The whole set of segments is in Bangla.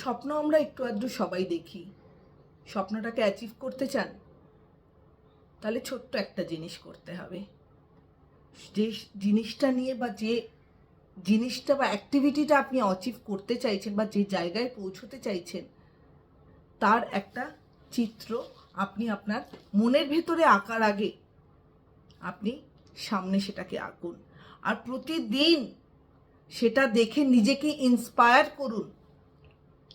স্বপ্ন আমরা একটু আধটু সবাই দেখি। স্বপ্নটাকে অ্যাচিভ করতে চান, তাহলে ছোট্ট একটা জিনিস করতে হবে। যে জিনিসটা নিয়ে বা যে জিনিসটা বা অ্যাক্টিভিটিটা আপনি অ্যাচিভ করতে চাইছেন বা যে জায়গায় পৌঁছতে চাইছেন, তার একটা চিত্র আপনি আপনার মনের ভেতরে আঁকার আগে আপনি সামনে সেটাকে আঁকুন। আর প্রতিদিন সেটা দেখে নিজেকে ইন্সপায়ার করুন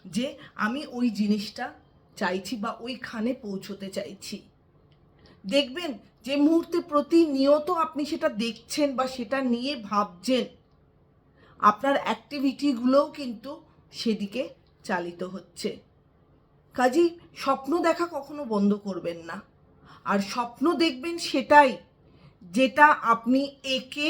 যে আমি ওই জিনিসটা চাইছি বা ওইখানে পৌঁছতে চাইছি। দেখবেন যে মুহূর্তে প্রতিনিয়ত আপনি সেটা দেখছেন বা সেটা নিয়ে ভাবছেন, আপনার অ্যাক্টিভিটিগুলোও কিন্তু সেদিকে চালিত হচ্ছে। কাজেই স্বপ্ন দেখা কখনো বন্ধ করবেন না। আর স্বপ্ন দেখবেন সেটাই যেটা আপনি এঁকে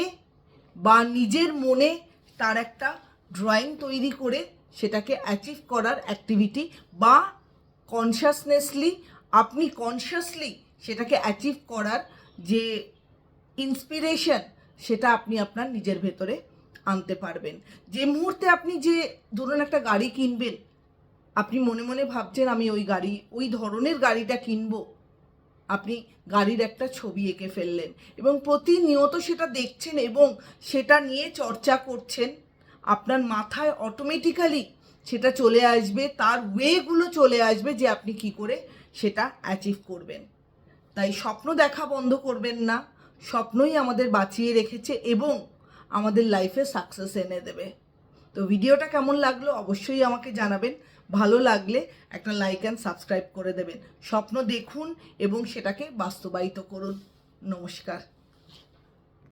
বা নিজের মনে তার একটা ড্রয়িং তৈরি করে সেটাকে অ্যাচিভ করার অ্যাক্টিভিটি বা আপনি কনসিয়াসলি সেটাকে অ্যাচিভ করার যে ইন্সপিরেশন, সেটা আপনি আপনার নিজের ভেতরে আনতে পারবেন। যে মুহূর্তে আপনি যে ধরুন একটা গাড়ি কিনবেন, আপনি মনে মনে ভাবছেন আমি ওই ধরনের গাড়িটা কিনবো, আপনি গাড়ির একটা ছবি এঁকে ফেললেন এবং প্রতিনিয়ত সেটা দেখছেন এবং সেটা নিয়ে চর্চা করছেন। আপনার মাথায় অটোমেটিক্যালি সেটা চলে আসবে, তার ওয়েগুলো চলে আসবে যে আপনি কি করে সেটা অ্যাচিভ করবেন। তাই স্বপ্ন দেখা বন্ধ করবেন না। স্বপ্নই আমাদের বাঁচিয়ে রেখেছে এবং আমাদের লাইফে সাকসেস এনে দেবে। তো ভিডিওটা কেমন লাগলো অবশ্যই আমাকে জানাবেন। ভালো লাগলে একটা লাইক অ্যান্ড সাবস্ক্রাইব করে দেবেন। স্বপ্ন দেখুন এবং সেটাকে বাস্তবায়িত করুন। নমস্কার।